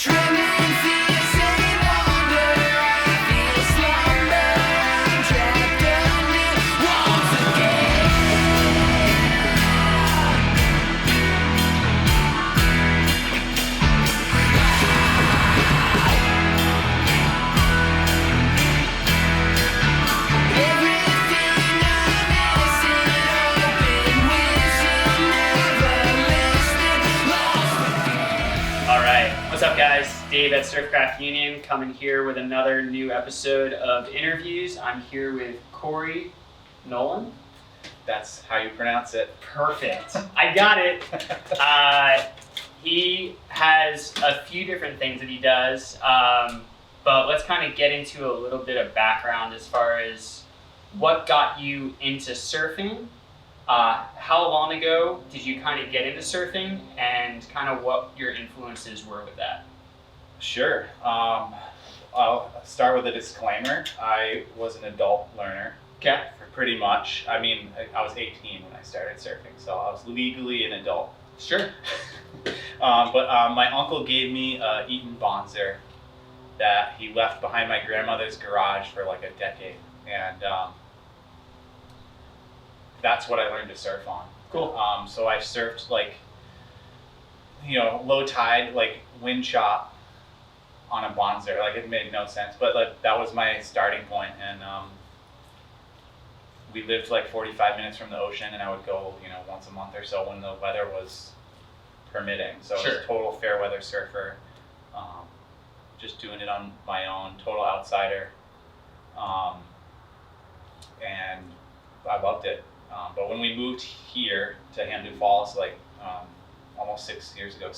Trembling fears any longer. I feel slumber. I'm trapped under walls again. Everything I'm missing, open, wishing, never listening, lost. All right, what's up, guys? Dave at Surfcraft Union coming here with another new episode of Interviews. I'm here with Korey Nolan. That's how you pronounce it. Perfect. I got it. He has a few different things that he does, but let's kind of get into a little bit of background as far as what got you into surfing. How long ago did you kind of get into surfing, and kind of what your influences were with that? Sure. I'll start with a disclaimer. I was an adult learner. Okay. For pretty much. I mean, I was 18 when I started surfing, so I was legally an adult. Sure. But my uncle gave me a Eaton Bonzer that he left behind my grandmother's garage for like a decade, and that's what I learned to surf on. Cool. So I surfed like, low tide, like wind chop on a Bonzer. Like it made no sense, but like that was my starting point. And we lived like 45 minutes from the ocean, and I would go, once a month or so when the weather was permitting. So I was a total fair weather surfer, just doing it on my own, total outsider. And I loved it. But when we moved here to Hamden Falls, like almost 6 years ago,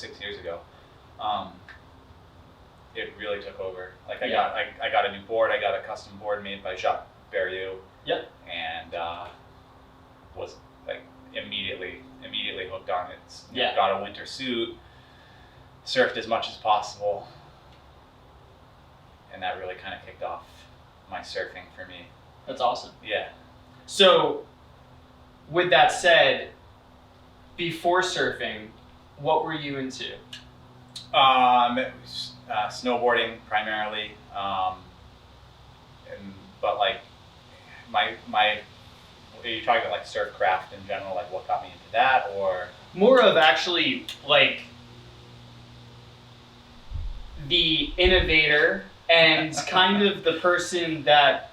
it really took over. Like I got a new board. I got a custom board made by Jacques Berriot. Yep. And was like immediately hooked on it. Yeah. Got a winter suit, surfed as much as possible, and that really kind of kicked off my surfing for me. That's awesome. Yeah. So, with that said, before surfing, what were you into? Snowboarding primarily, but like my are you talking about like surf craft in general, like what got me into that, or More of actually like the innovator and kind of the person that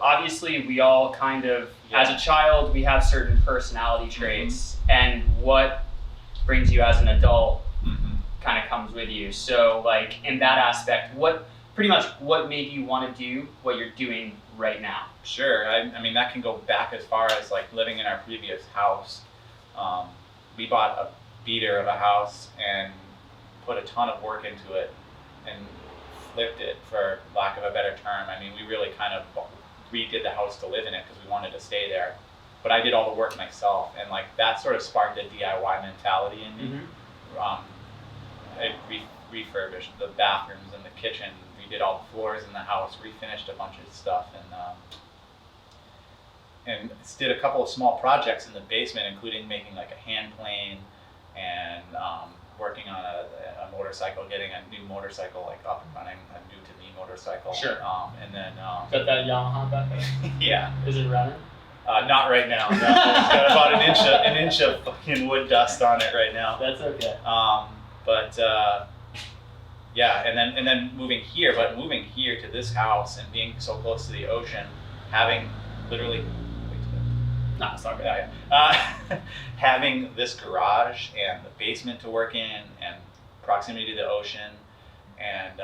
obviously we all kind of, as a child, we have certain personality traits, and what brings you as an adult kind of comes with you. So like in that aspect, what made you want to do what you're doing right now? Sure. I mean, that can go back as far as like living in our previous house. We bought a beater of a house and put a ton of work into it and flipped it, for lack of a better term. I mean, we really kind of redid the house to live in it because we wanted to stay there. But I did all the work myself, and like that sort of sparked a DIY mentality in me. I refurbished the bathrooms and the kitchen. We did all the floors in the house, refinished a bunch of stuff, and did a couple of small projects in the basement, including making like a hand plane and working on a motorcycle, getting a new motorcycle like up and running, a new to me motorcycle. Sure. And then Is that Yamaha back there? yeah. Is it running? Not right now. No. It's got about an inch of fucking wood dust on it right now. That's okay. Yeah, and then moving here to this house and being so close to the ocean, having literally having this garage and the basement to work in and proximity to the ocean, and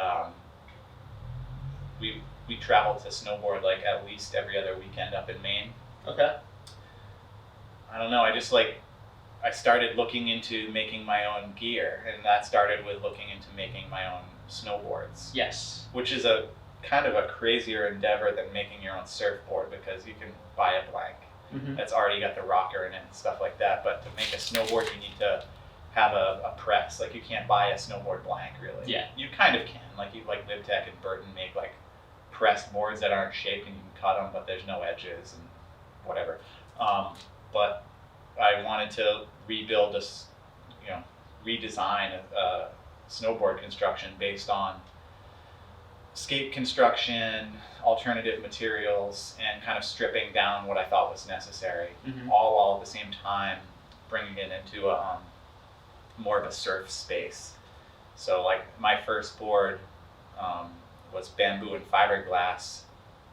we travel to snowboard like at least every other weekend up in Maine. Okay. I don't know, I started looking into making my own gear, and that started with looking into making my own snowboards. Yes. Which is a kind of a crazier endeavor than making your own surfboard, because you can buy a blank that's already got the rocker in it and stuff like that. But to make a snowboard, you need to have a press. Like you can't buy a snowboard blank really. Yeah. You kind of can. Like LibTech and Burton make like pressed boards that aren't shaped and you can cut them, but there's no edges and whatever. But I wanted to rebuild this, redesign snowboard construction based on skate construction, alternative materials, and kind of stripping down what I thought was necessary, all while at the same time bringing it into a more of a surf space. So like my first board was bamboo and fiberglass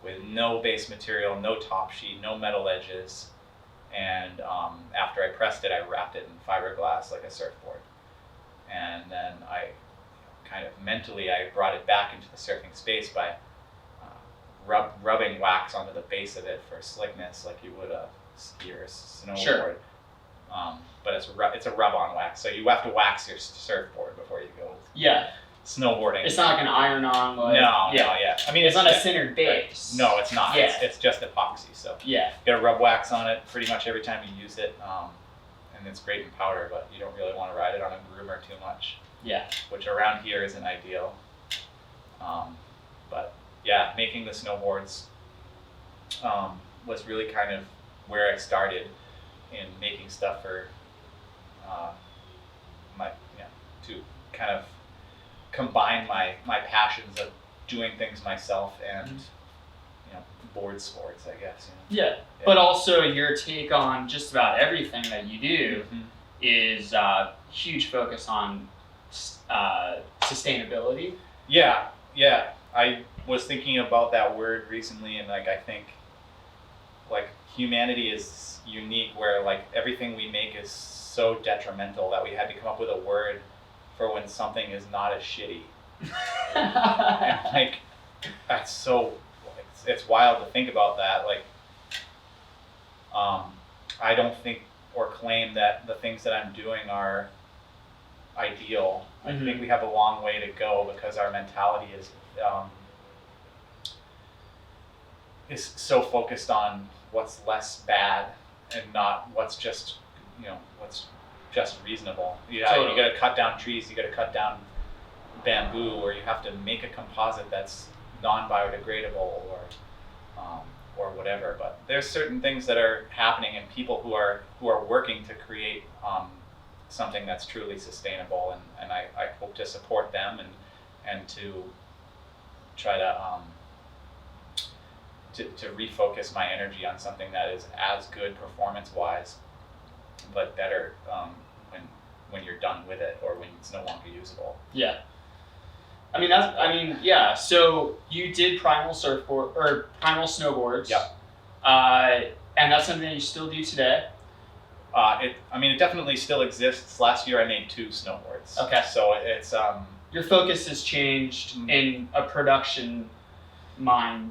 with no base material, no top sheet, no metal edges, and after I pressed it, I wrapped it in fiberglass like a surfboard. And then I kind of mentally, I brought it back into the surfing space by rubbing wax onto the base of it for slickness, like you would a ski or a snowboard. Sure. But it's a rub-on wax, so you have to wax your surfboard before you go Yeah. snowboarding. It's not like an iron-on, like... No, yeah. no, yeah. I mean, It's not a centered base. No, it's not. Yeah. It's just epoxy, so Yeah. you gotta rub wax on it pretty much every time you use it, and it's great in powder, but you don't really want to ride it on a groomer too much, Yeah. which around here isn't ideal. But yeah, making the snowboards was really kind of where I started in making stuff for to kind of combine my passions of doing things myself and board sports, I guess. Yeah. But also your take on just about everything that you do is huge focus on sustainability. Yeah. I was thinking about that word recently, and like I think like humanity is unique where like everything we make is so detrimental that we had to come up with a word for when something is not as shitty. And like that's so it's wild to think about that. Like I don't think or claim that the things that I'm doing are ideal. I think we have a long way to go because our mentality is so focused on what's less bad and not what's just what's just reasonable. Totally. You got to cut down trees, you got to cut down bamboo, or you have to make a composite that's non-biodegradable or whatever. But there's certain things that are happening and people who are working to create something that's truly sustainable, and I hope to support them and to try to refocus my energy on something that is as good performance-wise, but better when you're done with it or when it's no longer usable. Yeah. Yeah. So you did Primal Snowboards. Yep. And that's something that you still do today. It definitely still exists. Last year I made 2 snowboards. Okay. So it's Your focus has changed in a production mind.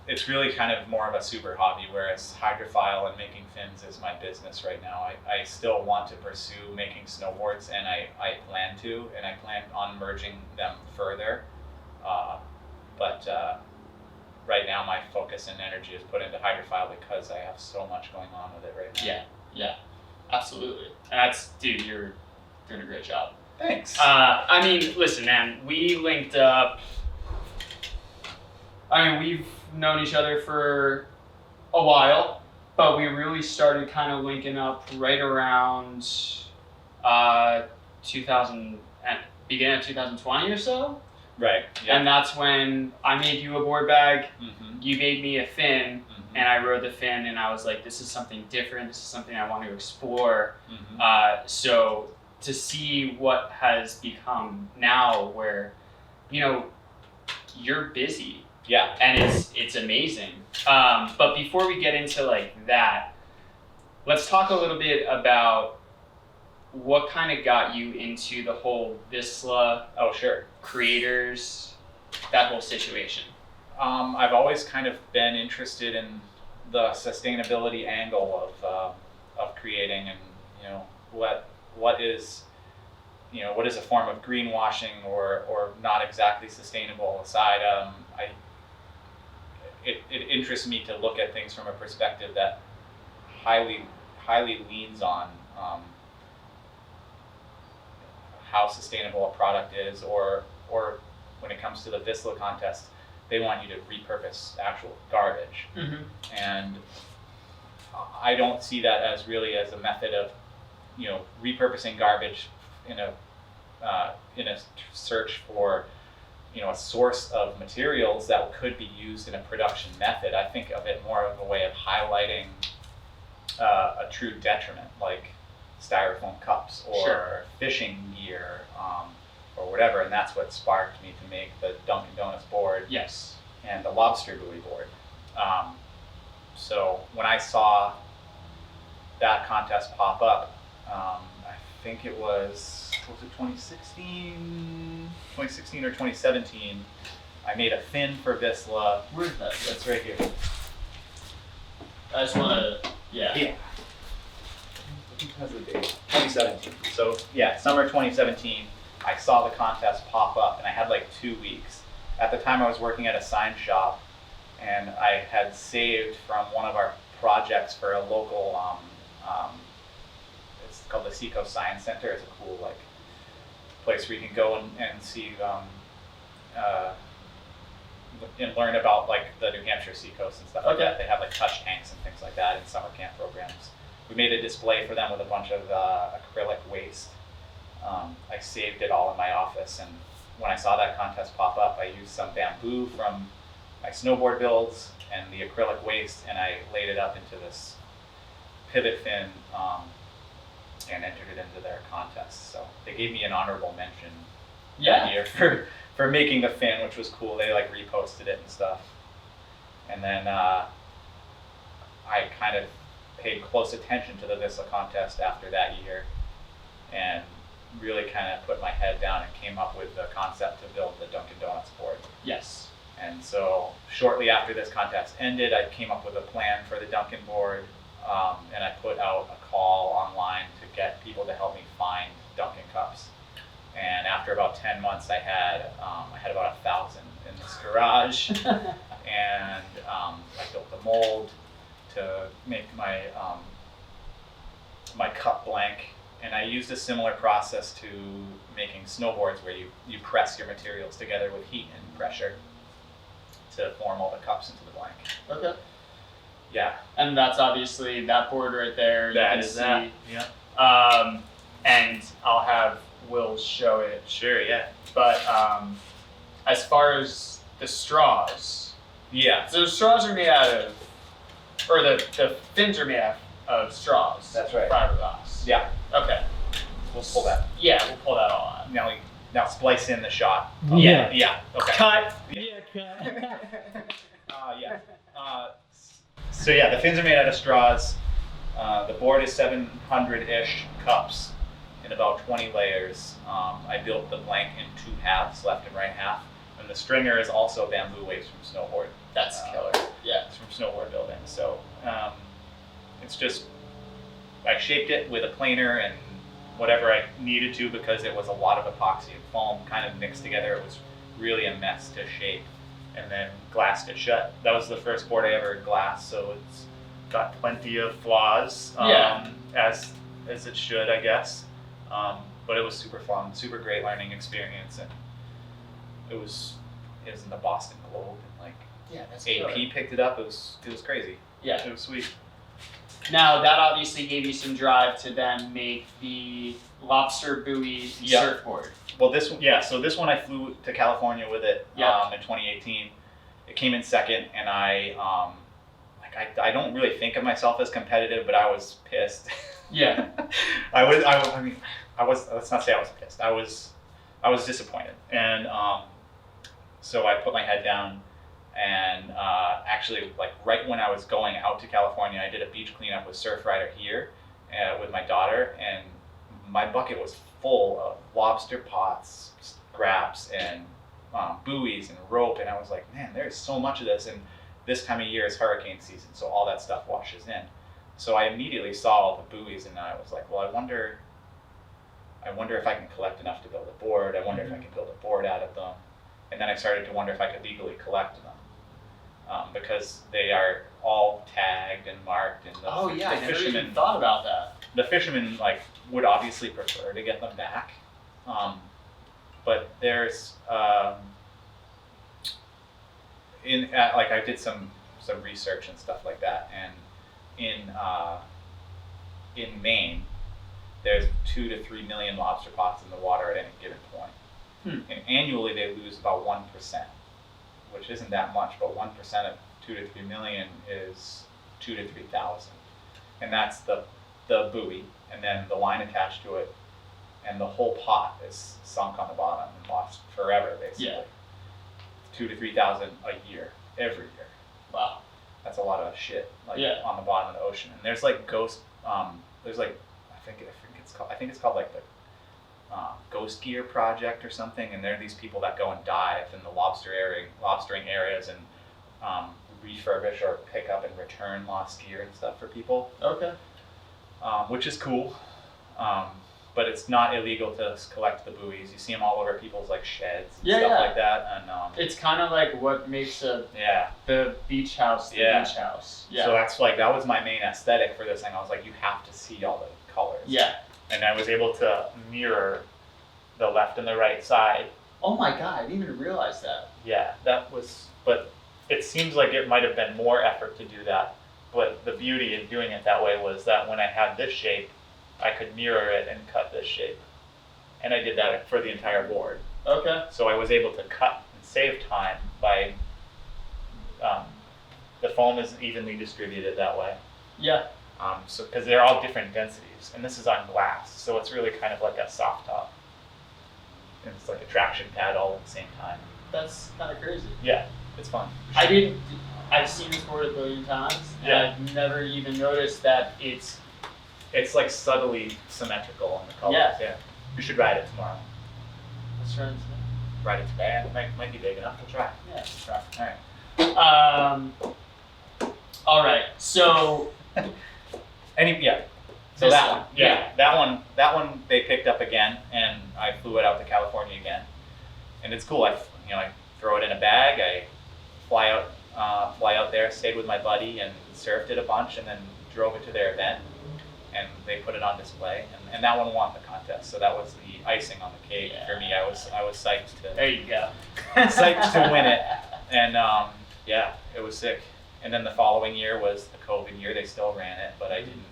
It's really kind of more of a super hobby, whereas hydrophile and making fins is my business right now. I still want to pursue making snowboards, and I plan to, and I plan on merging them further. But right now my focus and energy is put into hydrophile because I have so much going on with it right now. Yeah, absolutely. And dude, you're doing a great job. Thanks. Listen, man, we linked up. We've known each other for a while, but we really started kind of linking up right around beginning of 2020 or so. Right. Yeah. And that's when I made you a board bag, Mm-hmm. you made me a fin, and I rode the fin, and I was like, this is something different, this is something I want to explore. Mm-hmm. So to see what has become now where, you're busy. Yeah. And it's amazing. But before we get into like that, let's talk a little bit about what kind of got you into the whole Vissla Creators, that whole situation. I've always kind of been interested in the sustainability angle of creating, and what is a form of greenwashing or not exactly sustainable aside. It interests me to look at things from a perspective that highly leans on how sustainable a product is, or when it comes to the Vissla contest, they want you to repurpose actual garbage. And I don't see that as really as a method of repurposing garbage in a in a search for, a source of materials that could be used in a production method. I think of it more of a way of highlighting a true detriment, like styrofoam cups or Sure. fishing gear, or whatever, and that's what sparked me to make the Dunkin' Donuts board Yes. and the Lobster buoy board. So when I saw that contest pop up, I think it was 2016 or 2017, I made a fin for Vissla. Where's that? That's right here. I just want to. Yeah. Yeah. Has the date? 2017. So yeah, summer 2017, I saw the contest pop up, and I had like 2 weeks. At the time, I was working at a sign shop, and I had saved from one of our projects for a local. It's called the Seacoast Science Center. It's a cool place where you can go and see and learn about the New Hampshire Seacoast and stuff like Okay. that. They have touch tanks and things like that in summer camp programs. We made a display for them with a bunch of acrylic waste. I saved it all in my office, and when I saw that contest pop up, I used some bamboo from my snowboard builds and the acrylic waste, and I laid it up into this pivot fin and entered it into their contest. So they gave me an honorable mention that year for making the fin, which was cool. They reposted it and stuff. And then I kind of paid close attention to the Vissla contest after that year, and really kind of put my head down and came up with the concept to build the Dunkin' Donuts board. Yes. And so shortly after this contest ended, I came up with a plan for the Dunkin' board, and I put out a call online to get people to help me find Dunkin' cups. And after about 10 months, I had about 1,000 in this garage, and I built the mold to make my my cup blank. And I used a similar process to making snowboards, where you press your materials together with heat and pressure to form all the cups into the blank. Okay. Yeah. And that's obviously that board right there. You That can is see. that. Yeah. And I'll have Will show it. Sure. Yeah. But as far as the straws, Yeah. so the straws are made out of, or the fins are made out of straws. That's right. Fiberglass. Yeah. Okay. We'll pull that. Yeah, we'll pull that all on. Now splice in the shot. Yeah. Yeah. Okay. Cut. Yeah, yeah. So yeah, the fins are made out of straws. The board is 700-ish cups in about 20 layers. I built the blank in 2 halves, left and right half. And the stringer is also bamboo waste from snowboard. That's killer. Yeah. It's from snowboard building. So it's just, I shaped it with a planer and whatever I needed to, because it was a lot of epoxy and foam kind of mixed together. It was really a mess to shape, and then glassed it shut. That was the first board I ever glassed, so it's got plenty of flaws, as it should, I guess. But it was super fun, super great learning experience, and it was in the Boston Globe, and Yeah, that's AP killer. picked it up. It was crazy. Yeah. It was sweet. Now that obviously gave you some drive to then make the Lobster Bowie Yeah. surfboard. Well, so this one I flew to California with it in 2018. It came in second, and I don't really think of myself as competitive, but I was pissed. Yeah. Let's not say I was pissed. I was disappointed, and so I put my head down, and actually, right when I was going out to California, I did a beach cleanup with Surfrider here with my daughter, and my bucket was full of lobster pots, scraps, and buoys and rope, and I was like, man, there's so much of this, and this time of year is hurricane season, so all that stuff washes in. So I immediately saw all the buoys, and I was like, well, I wonder if I can collect enough to build a board. I wonder if I can build a board out of them. And then I started to wonder if I could legally collect them, because they are all tagged and marked, and I the never fishermen even thought about that. the fishermen would obviously prefer to get them back, but there's I did some research and stuff like that, and in Maine there's 2 to 3 million lobster pots in the water at any given point. And annually they lose about 1%, which isn't that much, but 1% of 2 to 3 million is 2 to 3,000. And that's the buoy, and then the line attached to it, and the whole pot is sunk on the bottom and lost forever, basically. Yeah. 2 to 3,000 a year, every year. Wow. That's a lot of shit, like Yeah. on the bottom of the ocean. And there's like there's like I think it's called like the Ghost Gear Project or something. And there are these people that go and dive in the lobstering areas and refurbish or pick up and return lost gear and stuff for people. Okay. Which is cool. But it's not illegal to collect the buoys. You see them all over people's like sheds and stuff like that. And it's kind of like what makes the beach house the beach house. Yeah. So that was my main aesthetic for this thing. I was like, you have to see all the colors. Yeah. And I was able to mirror the left and the right side. Oh my god, I didn't even realize that. Yeah, but it seems like it might have been more effort to do that. But the beauty in doing it that way was that when I had this shape, I could mirror it and cut this shape. And I did that for the entire board. Okay. So I was able to cut and save time by, the foam is evenly distributed that way. Yeah. So because they're all different densities, and this is on glass, so it's really kind of like a soft top. And it's like a traction pad all at the same time. That's kind of crazy. Yeah, it's fun. I've seen this board a billion times, and I've never even noticed that it's like subtly symmetrical in the colors. Yeah. You should ride it tomorrow. Let's try it. Ride it today. It might be big enough. We'll try. Yeah, let's try. All right. All right. So. So that one. Yeah. That one they picked up again, and I flew it out to California again. And it's cool. I throw it in a bag. I fly out there, stayed with my buddy, and surfed it a bunch, and then drove it to their event. And they put it on display, and that one won the contest. So that was the icing on the cake for me. I was psyched to. There you go. Psyched to win it, and it was sick. And then the following year was the COVID year. They still ran it, but I didn't.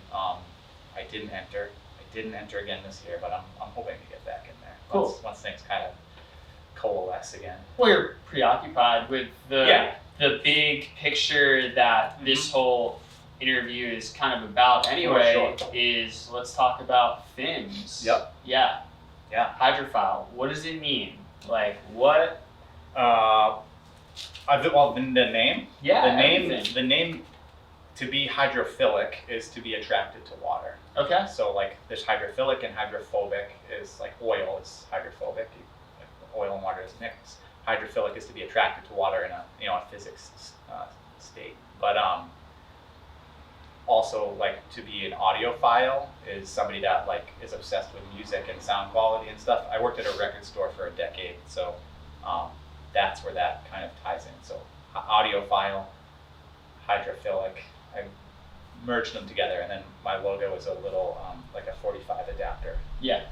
I didn't enter. I didn't enter again this year, but I'm hoping to get back in there once things kind of coalesce again. Well, you're preoccupied with the big picture that this whole interview is kind of about anyway. Is let's talk about fins. Yep. Yeah. Hydrophile. What does it mean? Like what? The name. Yeah. The name to be hydrophilic is to be attracted to water. Okay. So like there's hydrophilic and hydrophobic is like oil is hydrophobic. Oil and water is mixed. Hydrophilic is to be attracted to water in a physics state. But also like to be an audiophile is somebody that like is obsessed with music and sound quality and stuff. I worked at a record store for a decade, so that's where that kind of ties in. So audiophile, hydrophilic, I merged them together, and then my logo is a little like a 45 adapter. Yeah.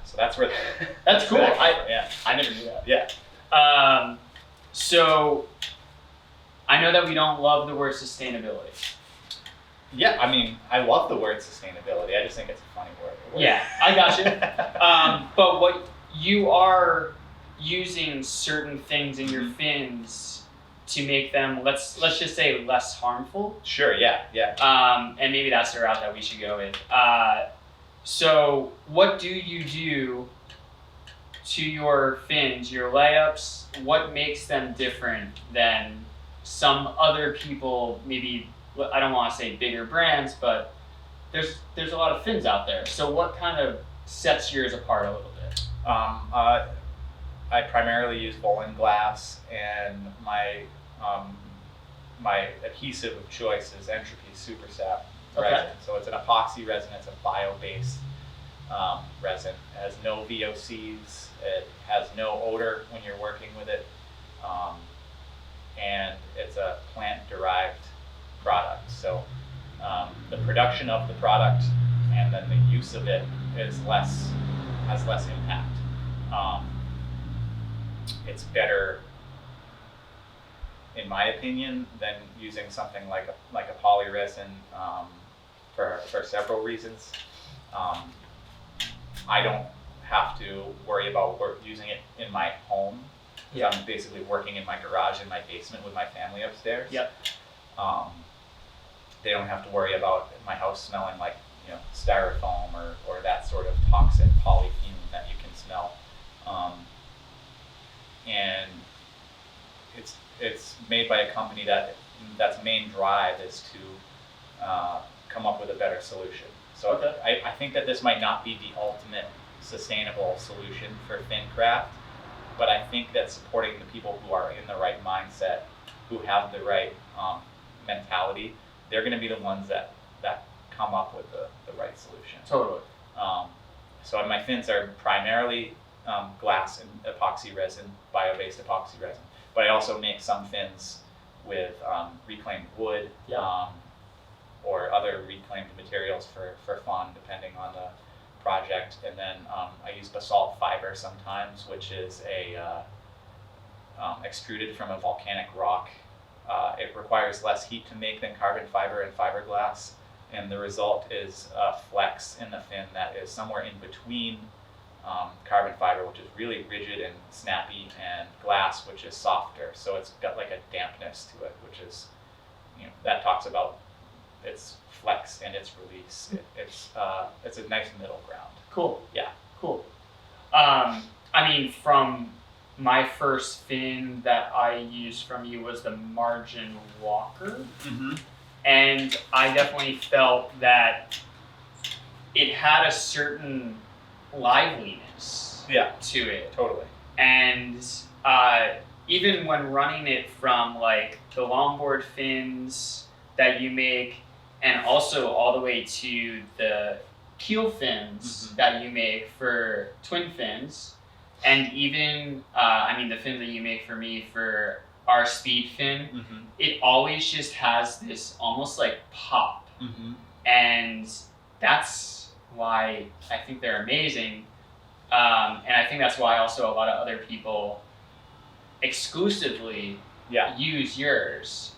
So that's where. That's cool. I never knew that. Yeah. So I know that we don't love the word sustainability. Yeah, I mean, I love the word sustainability. I just think it's a funny word. Yeah, I got you. But what you are using certain things in your fins to make them, let's just say, less harmful. Sure. Yeah. And maybe that's the route that we should go with. So what do you do to your fins, your layups? What makes them different than some other people? Maybe, I don't want to say bigger brands, but there's a lot of fins out there. So what kind of sets yours apart a little bit? I primarily use bowling glass, and my adhesive of choice is Entropy Super Sap resin. So it's an epoxy resin. It's a bio-based resin. It has no VOCs. It has no odor when you're working with it, and it's a plant-derived product. So the production of the product and then the use of it has less impact. It's better, in my opinion, than using something like a polyresin for several reasons. I don't have to worry about using it in my home. Yeah. I'm basically working in my garage in my basement with my family upstairs. Yep. They don't have to worry about my house smelling like, you know, styrofoam or that sort of toxic polyfume that you can smell. And it's made by a company that's main drive is to come up with a better solution. So Okay. I think that this might not be the ultimate sustainable solution for fin craft, but I think that supporting the people who are in the right mindset, who have the right mentality, they're going to be the ones that come up with the right solution. Totally. So my fins are primarily glass and epoxy resin, bio-based epoxy resin, but I also make some fins with reclaimed wood or other reclaimed materials for fun, depending on the project. And then I use basalt fiber sometimes, which is extruded from a volcanic rock. It requires less heat to make than carbon fiber and fiberglass, and the result is a flex in the fin that is somewhere in between carbon fiber, which is really rigid and snappy, and glass, which is softer. So it's got like a dampness to it, which is, you know, that talks about its flex and its release. It's a nice middle ground. Cool. Yeah. Cool. I mean, from my first fin that I used from you was the Margin Walker. Mm-hmm. And I definitely felt that it had a certain liveliness Yeah. to it. Totally. And even when running it from like the longboard fins that you make, and also all the way to the keel fins that you make for twin fins, and even I mean the fin that you make for me for our speed fin, it always just has this almost like pop. And that's why I think they're amazing. And I think that's why also a lot of other people exclusively use yours.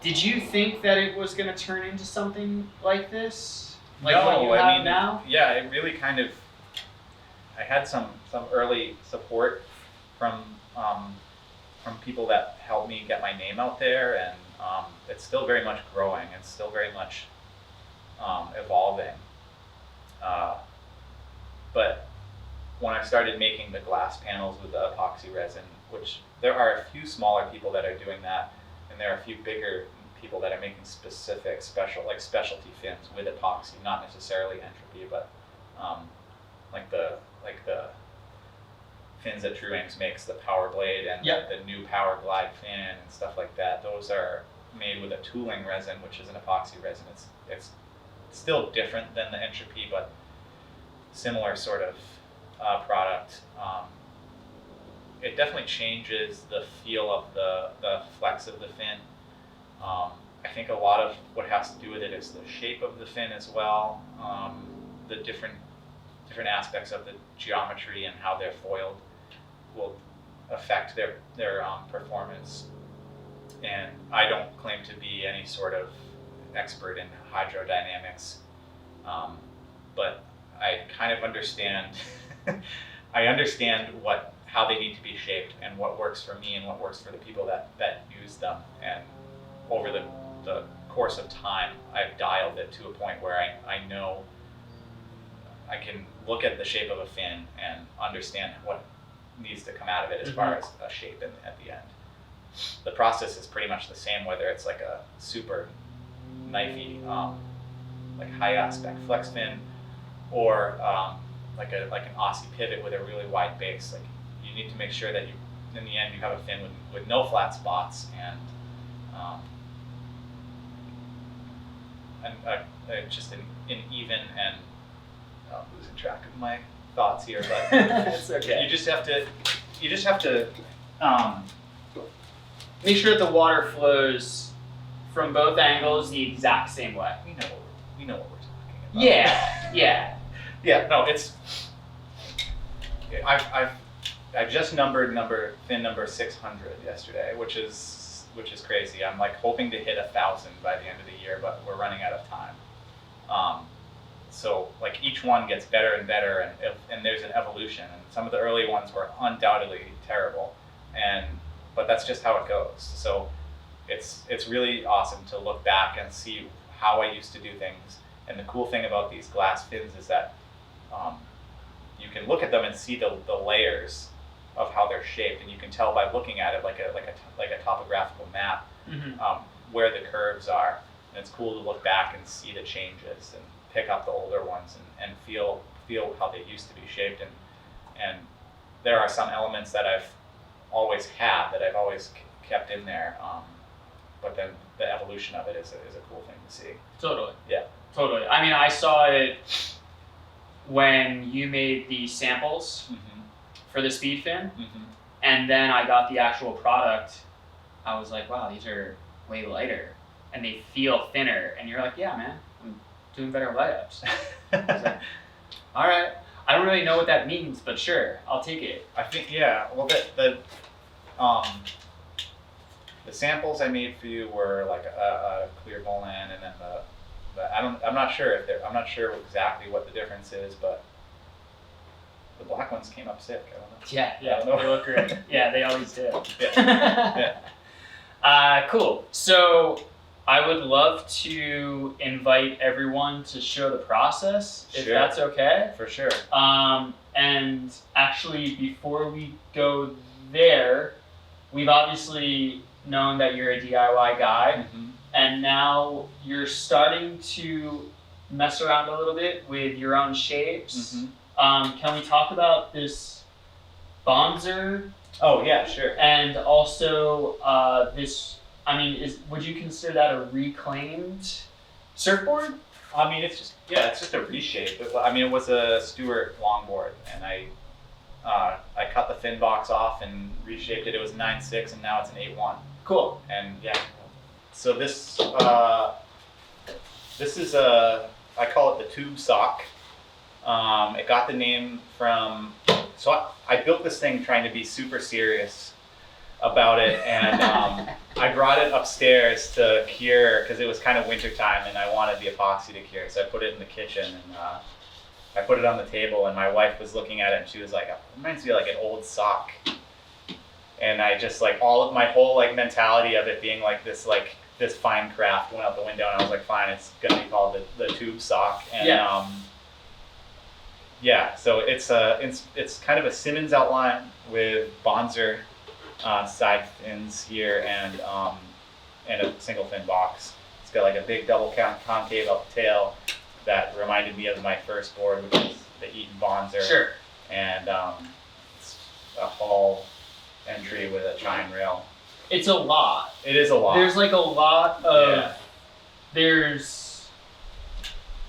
Did you think that it was going to turn into something like this? Like no, what you have now? Yeah, it really kind of, I had some early support from people that helped me get my name out there, and it's still very much growing. It's still very much evolving. But when I started making the glass panels with the epoxy resin, which there are a few smaller people that are doing that, and there are a few bigger people that are making specialty fins with epoxy, not necessarily entropy, but like the fins that True Inks makes, the Power Blade and the new Power Glide fin and stuff like that. Those are made with a tooling resin, which is an epoxy resin. It's still different than the entropy, but similar sort of product. It definitely changes the feel of the flex of the fin. I think a lot of what has to do with it is the shape of the fin as well, the different aspects of the geometry and how they're foiled will affect their performance. And I don't claim to be any sort of expert in hydrodynamics, but I kind of understand. I understand how they need to be shaped and what works for me and what works for the people that use them. And over the course of time, I've dialed it to a point where I know I can look at the shape of a fin and understand what needs to come out of it as far as a shape at the end. The process is pretty much the same, whether it's like a super knifey, like high aspect flex fin, or like an Aussie pivot with a really wide base. Like, you need to make sure that in the end you have a fin with no flat spots and just an even and I'm losing track of my thoughts here, but It's okay. you just have to Make sure that the water flows from both angles the exact same way. we know what we're talking about. Yeah, no, it's I just numbered fin number 600 yesterday, which is which is crazy. I'm like hoping to hit 1,000 by the end of the year, but we're running out of time. So like each one gets better and better, and there's an evolution. And some of the early ones were undoubtedly terrible, but that's just how it goes. So it's really awesome to look back and see how I used to do things. And the cool thing about these glass fins is that you can look at them and see the layers of how they're shaped, and you can tell by looking at it like a topographical map where the curves are. And it's cool to look back and see the changes and pick up the older ones and feel how they used to be shaped. And there are some elements that I've always had, that I've always kept in there. But then the evolution of it is a cool thing to see. Totally. Yeah. Totally. I mean, I saw it when you made the samples for the speed fin, and then I got the actual product. I was like, wow, these are way lighter, and they feel thinner. And you're like, yeah, man, I'm doing better layups. I was like, all right. I don't really know what that means, but sure, I'll take it. I think, yeah. Well, the samples I made for you were like a clear Nolan, and then I'm not sure exactly what the difference is, but the black ones came up sick. I don't know. Yeah, they look great. Yeah, they always do. Yeah. Cool. So I would love to invite everyone to show the process, if Sure. that's okay. For sure. And actually, before we go there, we've obviously known that you're a DIY guy, and now you're starting to mess around a little bit with your own shapes. Can we talk about this Bonzer? Oh yeah, sure. And also this, I mean, would you consider that a reclaimed surfboard? I mean, it's just a reshape. I mean, it was a Stewart longboard, and I cut the fin box off and reshaped it. It was 9.6, and now it's an 8.1. Cool. And yeah, so this is I call it the tube sock. It got the name from, so I built this thing trying to be super serious about it, and I brought it upstairs to cure because it was kind of winter time and I wanted the epoxy to cure, so I put it in the kitchen, and I put it on the table, and my wife was looking at it and she was like, it reminds me of like an old sock. And I just like my whole like mentality of it being like this fine craft went out the window, and I was like, fine, it's gonna be called the tube sock. And so it's kind of a Simmons outline with Bonzer side fins here, and a single fin box. It's got like a big double concave up tail that reminded me of my first board, which is the Eaton Bonzer. Sure. And it's a hull entry with a chine rail. It's a lot. It is a lot. There's like a lot of,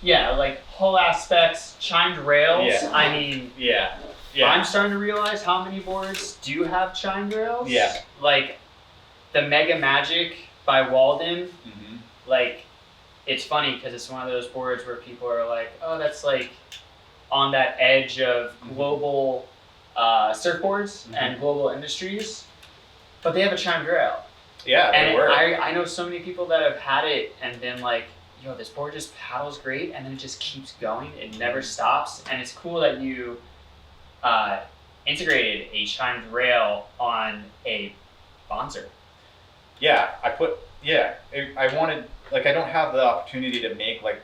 like hull aspects, chined rails. Yeah. I mean, Yeah. I'm starting to realize how many boards do have chined rails. Yeah. Like the Mega Magic by Walden, like it's funny because it's one of those boards where people are like, oh, that's like on that edge of global surfboards and global industries, but they have a chimed rail. Yeah, and they work. I know so many people that have had it and been like, yo, this board just paddles great, and then it just keeps going. It never stops, and it's cool that you integrated a chimed rail on a Bonzer. Yeah, I wanted, like, I don't have the opportunity to make like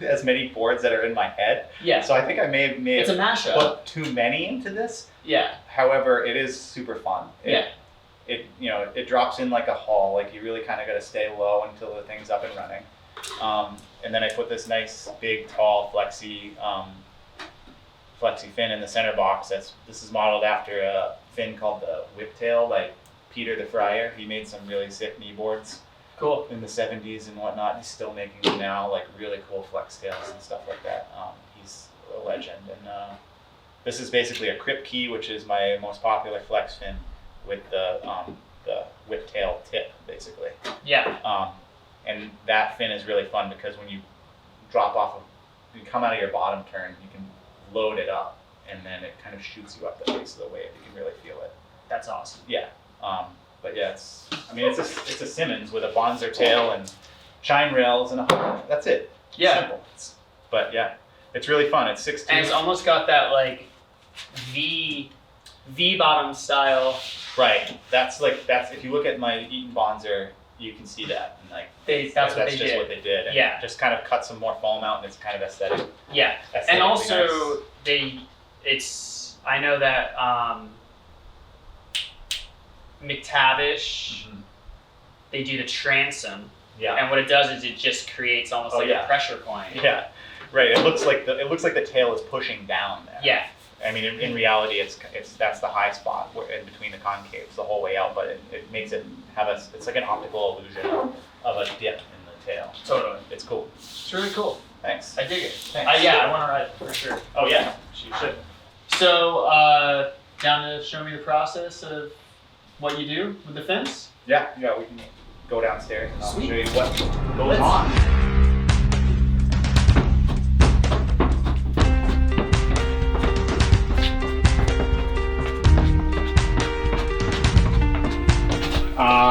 as many boards that are in my head. Yeah. So I think I may It's a have mashup. put too many into this. Yeah. However, it is super fun. Yeah. It drops in like a haul. Like you really kind of got to stay low until the thing's up and running. And then I put this nice big tall flexi fin in the center box. This is modeled after a fin called the Whiptail, like Peter the Fryer. He made some really sick knee boards. Cool. In the 70s and whatnot. He's still making them now, like really cool flex tails and stuff like that. He's a legend. And this is basically a Crip Key, which is my most popular flex fin, with the whiptail tip, basically. Yeah. And that fin is really fun because when you you come out of your bottom turn, you can load it up, and then it kind of shoots you up the face of the wave. You can really feel it. That's awesome. Yeah. But yeah, it's a Simmons with a Bonzer tail and shine rails and a hook. That's it. Yeah. Simple. But yeah, it's really fun. It's 6'2". And it's almost got that like V bottom style. Right. That's if you look at my Eaton Bonzer, you can see that. And like That's what they just did. what they did. And Yeah. just kind of cut some more foam out, and it's kind of aesthetic. Yeah. And aesthetically also nice. I know that McTavish, Mhm. they do the transom. Yeah. And what it does is it just creates almost Oh, like yeah. a pressure point. Yeah. Right. It looks like the tail is pushing down there. Yeah. I mean, in reality, that's the high spot in between the concaves the whole way out, but it makes it it's like an optical illusion of a dip in the tail. Totally. It's cool. It's really cool. Thanks. I dig it. Thanks. Yeah, I want to ride it for sure. Oh yeah, you should. So, down to show me the process of what you do with the fins? Yeah, we can go downstairs and I'll Sweet. show you what goes Let's- on.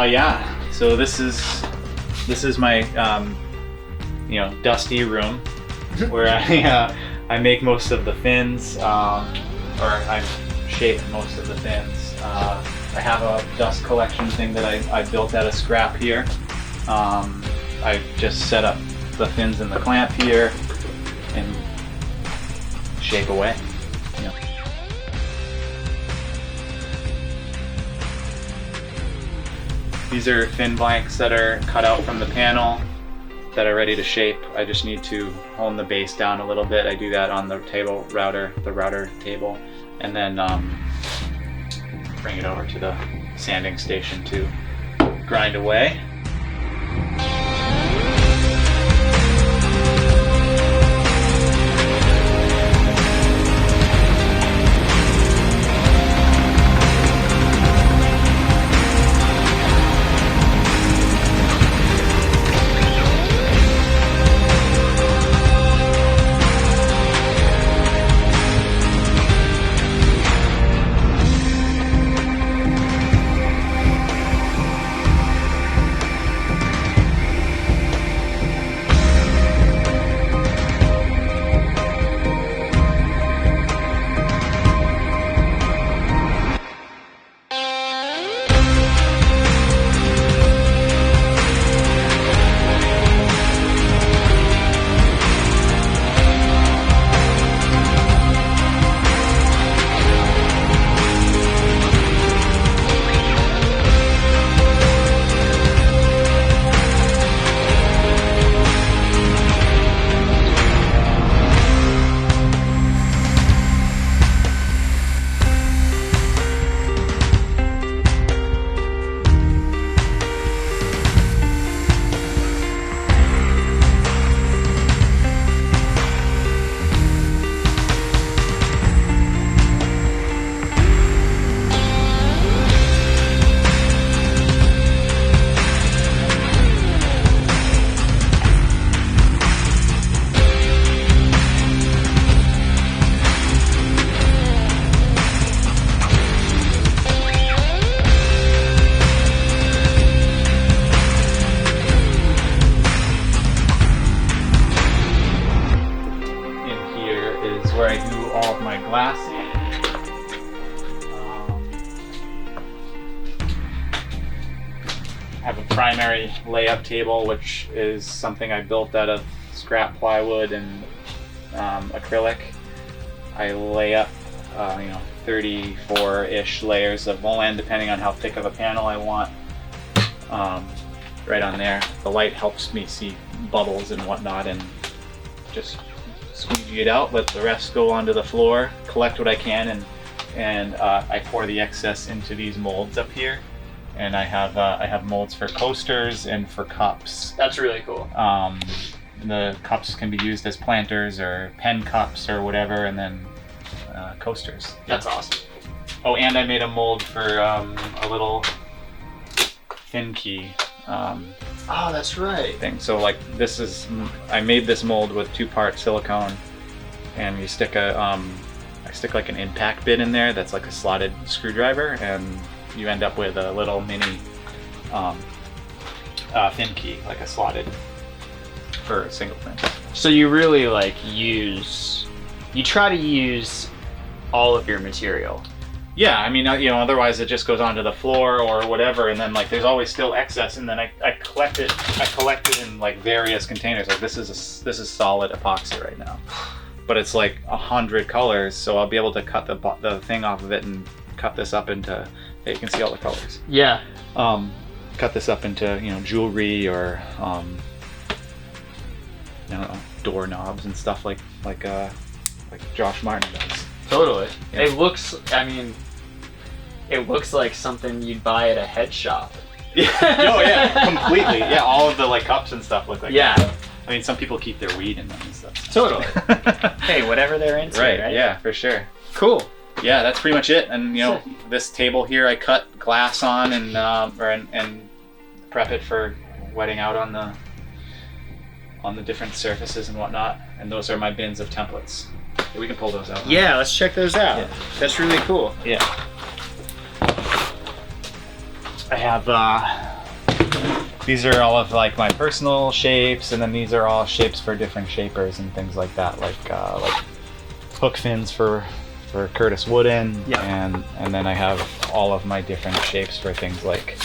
Yeah. So this is my dusty room where I make most of the fins, or I shape most of the fins. I have a dust collection thing that I built out of scrap here. I just set up the fins in the clamp here and shape away. These are fin blanks that are cut out from the panel that are ready to shape. I just need to hone the base down a little bit. I do that on the router table, and then bring it over to the sanding station to grind away. Where I do all of my glassing. I have a primary layup table, which is something I built out of scrap plywood and acrylic. I lay up 34-ish layers of Molan, depending on how thick of a panel I want. Right on there. The light helps me see bubbles and whatnot, and just squeegee it out, let the rest go onto the floor, collect what I can, and I pour the excess into these molds up here. And I have molds for coasters and for cups. That's really cool. The cups can be used as planters or pen cups or whatever, and then coasters. That's awesome. Oh, and I made a mold for a little fin key Oh, that's right. thing. So like I made this mold with 2-part silicone, and you stick I stick like an impact bit in there that's like a slotted screwdriver, and you end up with a little mini fin key, like a slotted for a single fin. So you really like you try to use all of your material. Yeah, I mean, you know, otherwise it just goes onto the floor or whatever, and then like there's always still excess, and then I collect it. I collect it in like various containers. Like this is solid epoxy right now, but it's like 100 colors, so I'll be able to cut the thing off of it and cut this up into. Hey, you can see all the colors. Yeah. Cut this up into, you know, jewelry or I don't know, doorknobs and stuff like Josh Martin does. Totally. Yeah. It looks. I mean, it looks like something you'd buy at a head shop. Yeah. Oh yeah, completely. Yeah, all of the like cups and stuff look like Yeah. that. I mean, some people keep their weed in them and stuff. Totally. Hey, whatever they're into, right? Yeah, for sure. Cool. Yeah, that's pretty much it. And you know, this table here, I cut glass on and prep it for wetting out on the different surfaces and whatnot. And those are my bins of templates. We can pull those out. Yeah, let's check those out. Yeah. That's really cool. Yeah. I have these are all of like my personal shapes, and then these are all shapes for different shapers and things like that, like hook fins for Curtis Wooden. Yeah. And then I have all of my different shapes for things like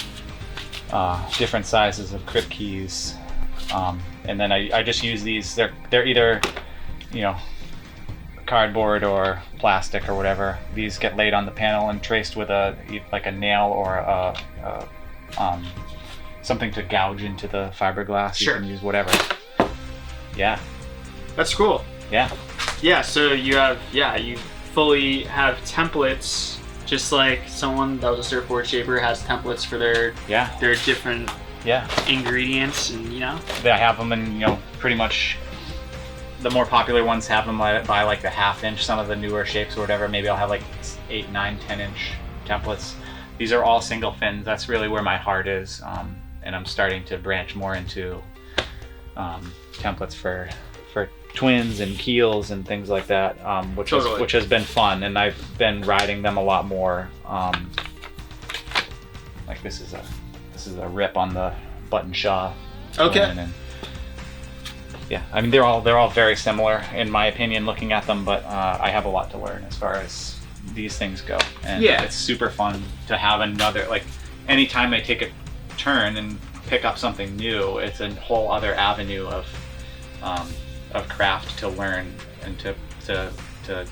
different sizes of crypt keys. And then I just use these. They're either, you know, cardboard or plastic or whatever. These get laid on the panel and traced with a nail or something to gouge into the fiberglass. Sure. You can use whatever. Yeah. That's cool. Yeah. Yeah, so you fully have templates, just like someone that was a surfboard shaper has templates for their different ingredients, and you know. I have them in, you know, pretty much the more popular ones have them by like the 1/2 inch. Some of the newer shapes or whatever, maybe I'll have like 8, 9, 10 inch templates. These are all single fins. That's really where my heart is, and I'm starting to branch more into templates for twins and keels and things like that, which has been fun, and I've been riding them a lot more. Like this is a rip on the button shaw. Okay. And yeah, I mean they're all very similar in my opinion looking at them, but I have a lot to learn as far as these things go, and it's super fun to have another, like anytime I take a turn and pick up something new, it's a whole other avenue of craft to learn and to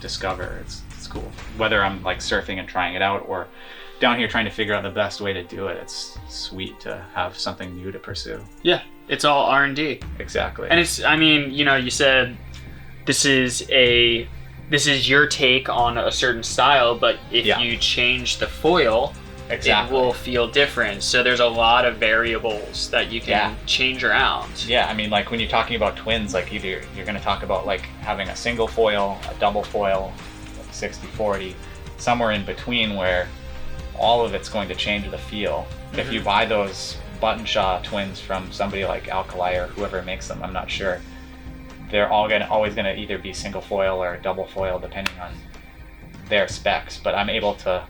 discover. It's cool. Whether I'm like surfing and trying it out or down here trying to figure out the best way to do it, it's sweet to have something new to pursue. Yeah, it's all R&D. Exactly. And it's, I mean, you know, you said this is your take on a certain style, but if you change the foil, it will feel different. So there's a lot of variables that you can change around. Yeah, I mean, like when you're talking about twins, like either you're going to talk about like having a single foil, a double foil, 60-40, somewhere in between where all of it's going to change the feel. Mm-hmm. If you buy those button shaw twins from somebody like Alkali or whoever makes them, I'm not sure, they're always going to either be single foil or double foil depending on their specs, but I'm able to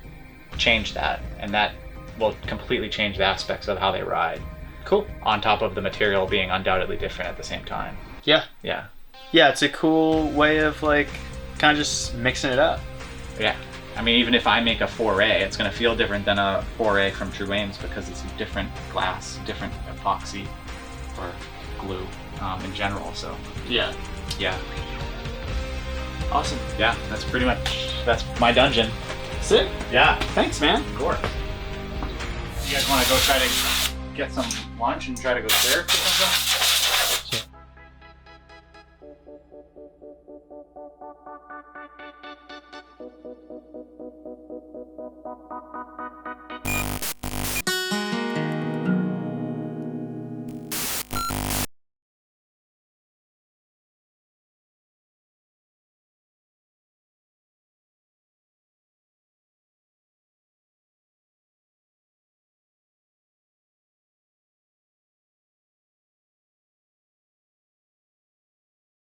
change that, and that will completely change the aspects of how they ride. Cool. On top of the material being undoubtedly different at the same time. Yeah. Yeah. Yeah, it's a cool way of like kind of just mixing it up. Yeah. I mean, even if I make a 4A, it's going to feel different than a 4A from True Ames because it's a different glass, different epoxy or glue in general. So yeah. Awesome. Yeah, that's my dungeon. Sick. Yeah. Thanks, man. Of course. You guys want to go try to get some lunch and try to go surf or something?